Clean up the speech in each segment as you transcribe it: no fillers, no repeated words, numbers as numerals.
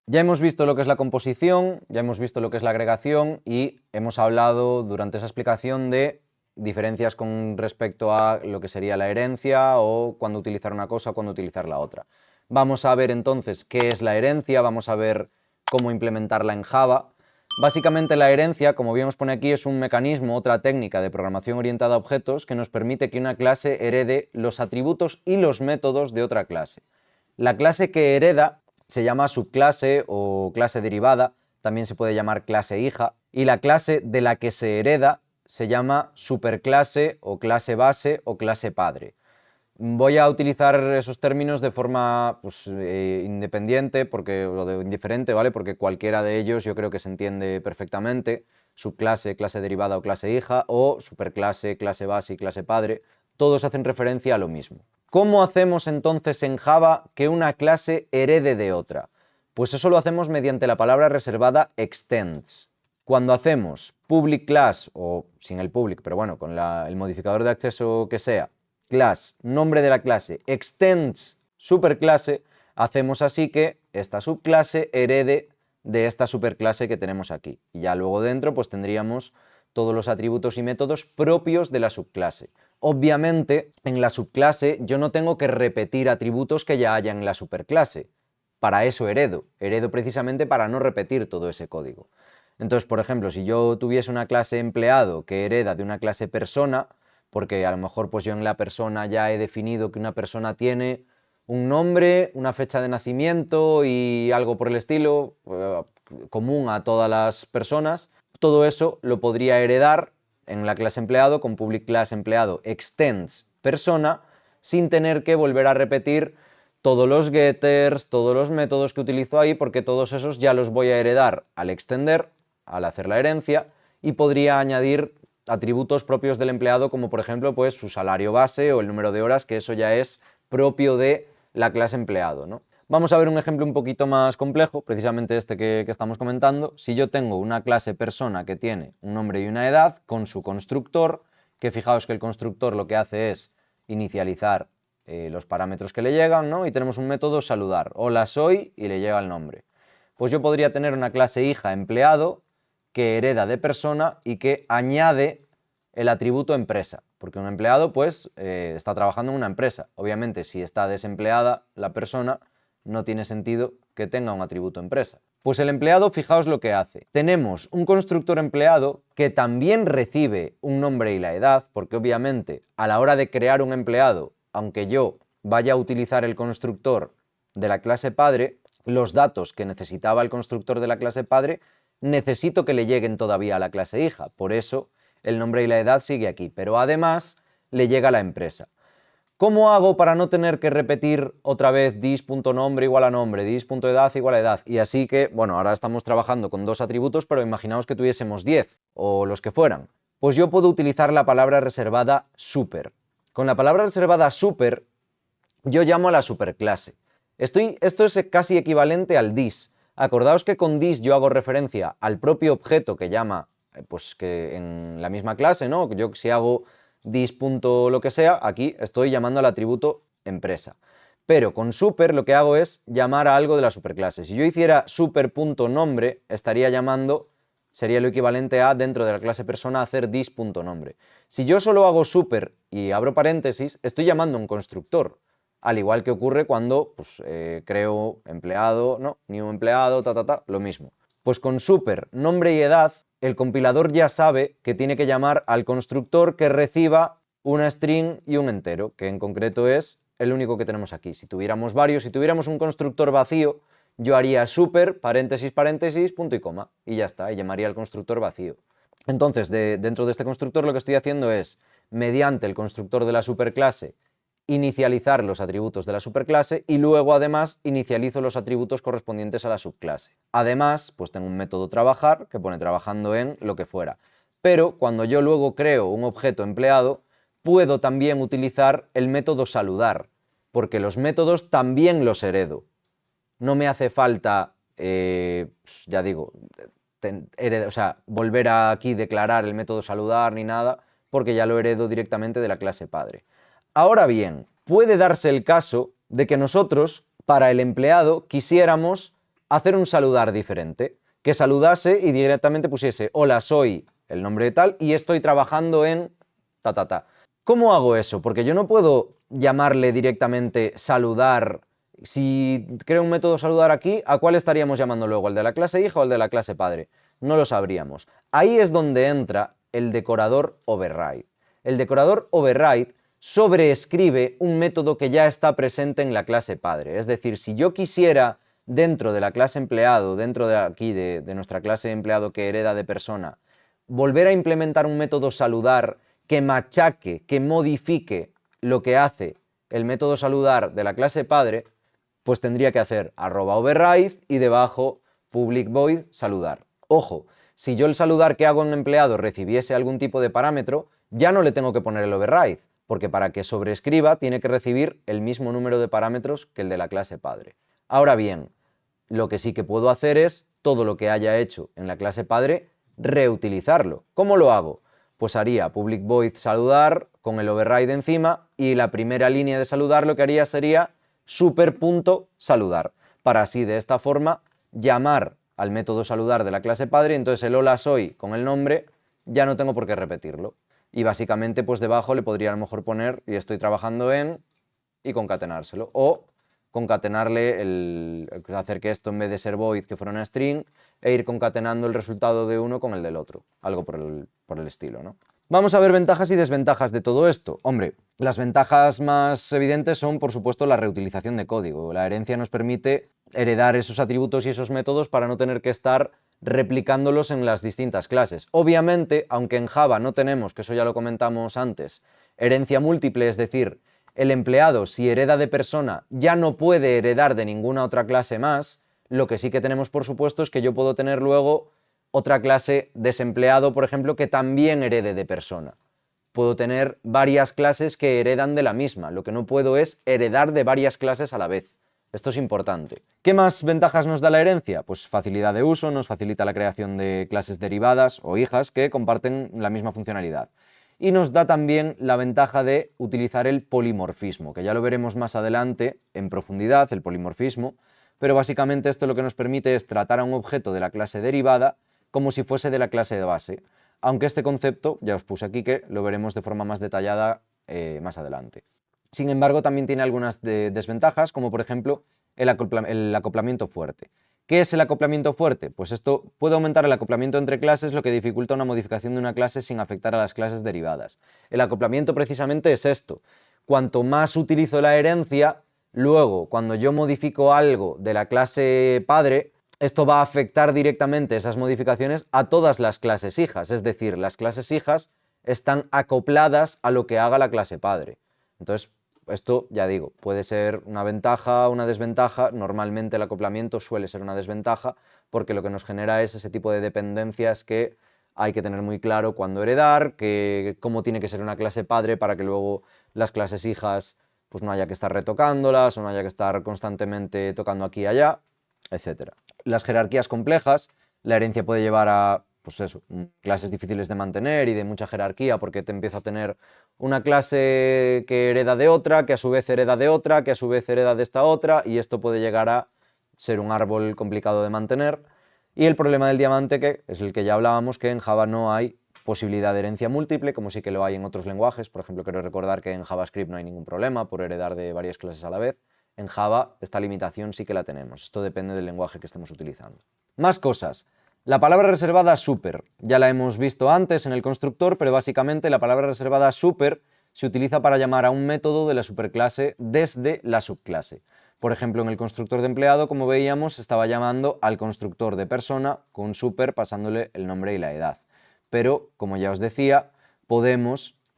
Ya hemos visto lo que es la composición, ya hemos visto lo que es la agregación y hemos hablado durante esa explicación de diferencias con respecto a lo que sería la herencia o cuándo utilizar una cosa o cuándo utilizar la otra. Vamos a ver entonces qué es la herencia, vamos a ver cómo implementarla en Java. Básicamente la herencia, como bien os pone aquí, es un mecanismo, otra técnica de programación orientada a objetos que nos permite que una clase herede los atributos y los métodos de otra clase. La clase que hereda se llama subclase o clase derivada, también se puede llamar clase hija, y la clase de la que se hereda se llama superclase o clase base o clase padre. Voy a utilizar esos términos de forma independiente o de indiferente, ¿vale? Porque cualquiera de ellos yo creo que se entiende perfectamente. Subclase, clase derivada o clase hija, o superclase, clase base y clase padre. Todos hacen referencia a lo mismo. ¿Cómo hacemos entonces en Java que una clase herede de otra? Pues eso lo hacemos mediante la palabra reservada extends. Cuando hacemos public class, o sin el public, pero bueno, con el modificador de acceso que sea, class, nombre de la clase, extends superclase, hacemos así que esta subclase herede de esta superclase que tenemos aquí. Y ya luego dentro pues tendríamos todos los atributos y métodos propios de la subclase. Obviamente, en la subclase yo no tengo que repetir atributos que ya haya en la superclase. Para eso heredo. Heredo precisamente para no repetir todo ese código. Entonces, por ejemplo, si yo tuviese una clase empleado que hereda de una clase persona, porque a lo mejor pues yo en la persona ya he definido que una persona tiene un nombre, una fecha de nacimiento y algo por el estilo, común a todas las personas, todo eso lo podría heredar en la clase empleado con public class empleado extends persona sin tener que volver a repetir todos los getters, todos los métodos que utilizo ahí, porque todos esos ya los voy a heredar al extender, al hacer la herencia, y podría añadir atributos propios del empleado, como por ejemplo pues su salario base o el número de horas, que eso ya es propio de la clase empleado, ¿no? Vamos a ver un ejemplo un poquito más complejo, precisamente este que estamos comentando. Si yo tengo una clase persona que tiene un nombre y una edad con su constructor, que fijaos que el constructor lo que hace es inicializar los parámetros que le llegan, ¿no? Y tenemos un método saludar, hola soy, y le llega el nombre. Pues yo podría tener una clase hija empleado que hereda de persona y que añade el atributo empresa, porque un empleado pues está trabajando en una empresa. Obviamente si está desempleada la persona no tiene sentido que tenga un atributo empresa. Pues el empleado, fijaos lo que hace. Tenemos un constructor empleado que también recibe un nombre y la edad, porque obviamente a la hora de crear un empleado, aunque yo vaya a utilizar el constructor de la clase padre, los datos que necesitaba el constructor de la clase padre necesito que le lleguen todavía a la clase hija. Por eso el nombre y la edad sigue aquí, pero además le llega a la empresa. ¿Cómo hago para no tener que repetir otra vez dis.nombre igual a nombre, dis.edad igual a edad? Y así que, bueno, ahora estamos trabajando con dos atributos, pero imaginaos que tuviésemos 10 o los que fueran. Pues yo puedo utilizar la palabra reservada super. Con la palabra reservada super, yo llamo a la superclase. Esto es casi equivalente al dis. Acordaos que con dis yo hago referencia al propio objeto que llama, pues que en la misma clase, ¿no? Yo si hago dis. Lo que sea, aquí estoy llamando al atributo empresa. Pero con super lo que hago es llamar a algo de la superclase. Si yo hiciera super.nombre, estaría llamando, sería lo equivalente a, dentro de la clase persona, hacer dis.nombre. Si yo solo hago super y abro paréntesis, estoy llamando a un constructor. Al igual que ocurre cuando pues, creo empleado, ¿no? New empleado, lo mismo. Pues con super, nombre y edad, el compilador ya sabe que tiene que llamar al constructor que reciba una string y un entero, que en concreto es el único que tenemos aquí. Si tuviéramos varios, si tuviéramos un constructor vacío, yo haría super, paréntesis, paréntesis, punto y coma, y ya está, y llamaría al constructor vacío. Entonces, dentro de este constructor lo que estoy haciendo es, mediante el constructor de la superclase, inicializar los atributos de la superclase y luego además inicializo los atributos correspondientes a la subclase. Además, pues tengo un método trabajar que pone trabajando en lo que fuera. Pero cuando yo luego creo un objeto empleado, puedo también utilizar el método saludar, porque los métodos también los heredo. No me hace falta, ya digo, volver a aquí declarar el método saludar ni nada, porque ya lo heredo directamente de la clase padre. Ahora bien, puede darse el caso de que nosotros, para el empleado, quisiéramos hacer un saludar diferente, que saludase y directamente pusiese hola, soy el nombre de tal y estoy trabajando en ta ta ta. ¿Cómo hago eso? Porque yo no puedo llamarle directamente saludar. Si creo un método saludar aquí, ¿a cuál estaríamos llamando luego? ¿Al de la clase hija o al de la clase padre? No lo sabríamos. Ahí es donde entra el decorador override. El decorador override sobreescribe un método que ya está presente en la clase padre. Es decir, si yo quisiera dentro de la clase empleado, dentro de aquí de nuestra clase empleado que hereda de persona, volver a implementar un método saludar que machaque, que modifique lo que hace el método saludar de la clase padre, pues tendría que hacer @override y debajo public void saludar. Ojo, si yo el saludar que hago en empleado recibiese algún tipo de parámetro, ya no le tengo que poner el override, porque para que sobreescriba tiene que recibir el mismo número de parámetros que el de la clase padre. Ahora bien, lo que sí que puedo hacer es todo lo que haya hecho en la clase padre, reutilizarlo. ¿Cómo lo hago? Pues haría public void saludar con el override encima y la primera línea de saludar lo que haría sería super.saludar, para así de esta forma llamar al método saludar de la clase padre, entonces el hola soy con el nombre ya no tengo por qué repetirlo. Y básicamente pues debajo le podría a lo mejor poner y estoy trabajando en y concatenárselo. O concatenarle, hacer que esto en vez de ser void que fuera una string e ir concatenando el resultado de uno con el del otro. Algo por el estilo, ¿no? Vamos a ver ventajas y desventajas de todo esto. Hombre, las ventajas más evidentes son, por supuesto, la reutilización de código. La herencia nos permite heredar esos atributos y esos métodos para no tener que estar replicándolos en las distintas clases. Obviamente, aunque en Java no tenemos, que eso ya lo comentamos antes, herencia múltiple, es decir, el empleado, si hereda de persona, ya no puede heredar de ninguna otra clase más. Lo que sí que tenemos, por supuesto, es que yo puedo tener luego otra clase desempleado, por ejemplo, que también herede de persona. Puedo tener varias clases que heredan de la misma. Lo que no puedo es heredar de varias clases a la vez. Esto es importante. ¿Qué más ventajas nos da la herencia? Pues facilidad de uso, nos facilita la creación de clases derivadas o hijas que comparten la misma funcionalidad. Y nos da también la ventaja de utilizar el polimorfismo, que ya lo veremos más adelante en profundidad, el polimorfismo, pero básicamente esto lo que nos permite es tratar a un objeto de la clase derivada como si fuese de la clase de base, aunque este concepto, ya os puse aquí que lo veremos de forma más detallada más adelante. Sin embargo, también tiene algunas desventajas, como por ejemplo el acoplamiento fuerte. ¿Qué es el acoplamiento fuerte? Pues esto puede aumentar el acoplamiento entre clases, lo que dificulta una modificación de una clase sin afectar a las clases derivadas. El acoplamiento precisamente es esto. Cuanto más utilizo la herencia, luego cuando yo modifico algo de la clase padre, esto va a afectar directamente esas modificaciones a todas las clases hijas. Es decir, las clases hijas están acopladas a lo que haga la clase padre. Entonces, esto, ya digo, puede ser una ventaja o una desventaja. Normalmente el acoplamiento suele ser una desventaja porque lo que nos genera es ese tipo de dependencias que hay que tener muy claro cuándo heredar, cómo tiene que ser una clase padre para que luego las clases hijas pues no haya que estar retocándolas o no haya que estar constantemente tocando aquí y allá, etc. Las jerarquías complejas, la herencia puede llevar a pues eso, clases difíciles de mantener y de mucha jerarquía porque te empiezo a tener una clase que hereda de otra, que a su vez hereda de otra, que a su vez hereda de esta otra y esto puede llegar a ser un árbol complicado de mantener. Y el problema del diamante, que es el que ya hablábamos, que en Java no hay posibilidad de herencia múltiple, como sí que lo hay en otros lenguajes. Por ejemplo, quiero recordar que en JavaScript no hay ningún problema por heredar de varias clases a la vez. En Java esta limitación sí que la tenemos. Esto depende del lenguaje que estemos utilizando. Más cosas. La palabra reservada super, ya la hemos visto antes en el constructor, pero básicamente la palabra reservada super se utiliza para llamar a un método de la superclase desde la subclase. Por ejemplo, en el constructor de empleado, como veíamos, estaba llamando al constructor de persona con super pasándole el nombre y la edad. Pero, como ya os decía,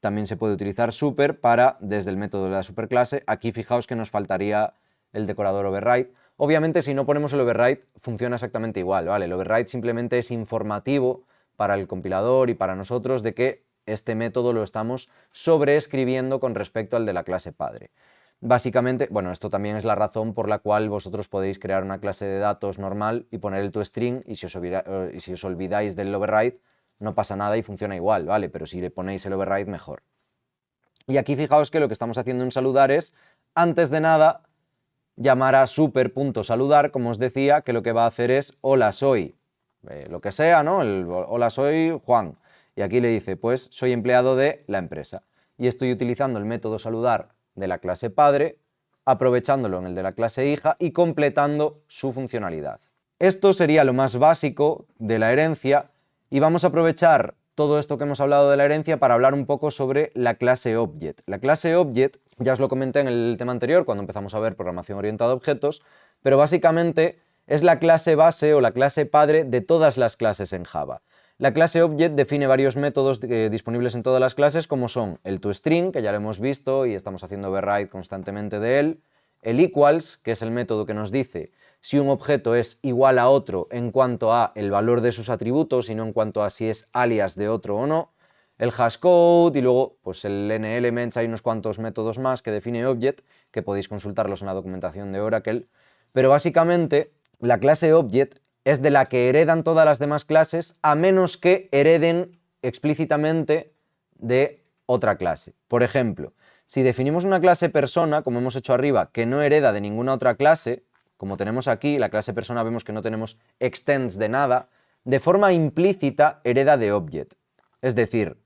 también se puede utilizar super para, desde el método de la superclase, aquí fijaos que nos faltaría el decorador override. Obviamente, si no ponemos el override, funciona exactamente igual, ¿vale? El override simplemente es informativo para el compilador y para nosotros de que este método lo estamos sobreescribiendo con respecto al de la clase padre. Básicamente, bueno, esto también es la razón por la cual vosotros podéis crear una clase de datos normal y poner el toString y si os olvidáis del override, no pasa nada y funciona igual, ¿vale? Pero si le ponéis el override, mejor. Y aquí fijaos que lo que estamos haciendo en saludar es, antes de nada, llamar a super.saludar, como os decía, que lo que va a hacer es hola soy, lo que sea, ¿no? Hola soy Juan. Y aquí le dice, pues soy empleado de la empresa. Y estoy utilizando el método saludar de la clase padre, aprovechándolo en el de la clase hija y completando su funcionalidad. Esto sería lo más básico de la herencia y vamos a aprovechar todo esto que hemos hablado de la herencia para hablar un poco sobre la clase Object. La clase Object, ya os lo comenté en el tema anterior cuando empezamos a ver programación orientada a objetos, pero básicamente es la clase base o la clase padre de todas las clases en Java. La clase Object define varios métodos disponibles en todas las clases, como son el toString, que ya lo hemos visto y estamos haciendo override constantemente de él, el equals, que es el método que nos dice si un objeto es igual a otro en cuanto a el valor de sus atributos y no en cuanto a si es alias de otro o no, el hashcode y luego pues el nelements, hay unos cuantos métodos más que define Object, que podéis consultarlos en la documentación de Oracle, pero básicamente la clase Object es de la que heredan todas las demás clases a menos que hereden explícitamente de otra clase. Por ejemplo, si definimos una clase persona, como hemos hecho arriba, que no hereda de ninguna otra clase, como tenemos aquí, la clase persona vemos que no tenemos extends de nada, de forma implícita hereda de object. Es decir,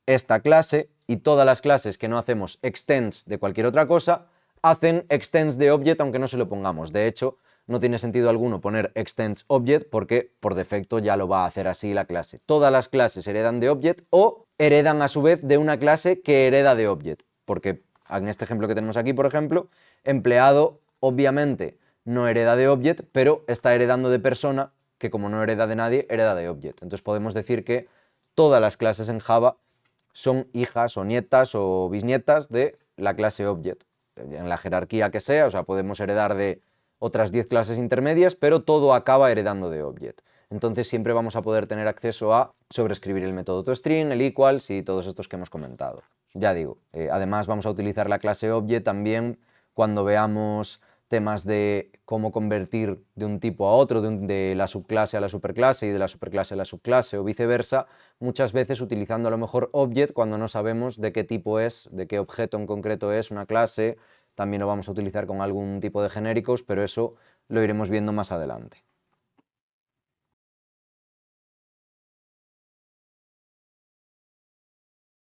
esta clase y todas las clases que no hacemos extends de cualquier otra cosa, hacen extends de object aunque no se lo pongamos. De hecho, no tiene sentido alguno poner extends object porque por defecto ya lo va a hacer así la clase. Todas las clases heredan de object o heredan a su vez de una clase que hereda de object. Porque en este ejemplo que tenemos aquí, por ejemplo, empleado obviamente no hereda de object, pero está heredando de persona, que como no hereda de nadie, hereda de object. Entonces podemos decir que todas las clases en Java son hijas o nietas o bisnietas de la clase object. En la jerarquía que sea, o sea, podemos heredar de otras 10 clases intermedias, pero todo acaba heredando de object. Entonces siempre vamos a poder tener acceso a sobreescribir el método toString, el equals y todos estos que hemos comentado. Ya digo, además vamos a utilizar la clase object también cuando veamos temas de cómo convertir de un tipo a otro, de la subclase a la superclase y de la superclase a la subclase o viceversa, muchas veces utilizando a lo mejor object cuando no sabemos de qué tipo es, de qué objeto en concreto es una clase. También lo vamos a utilizar con algún tipo de genéricos, pero eso lo iremos viendo más adelante.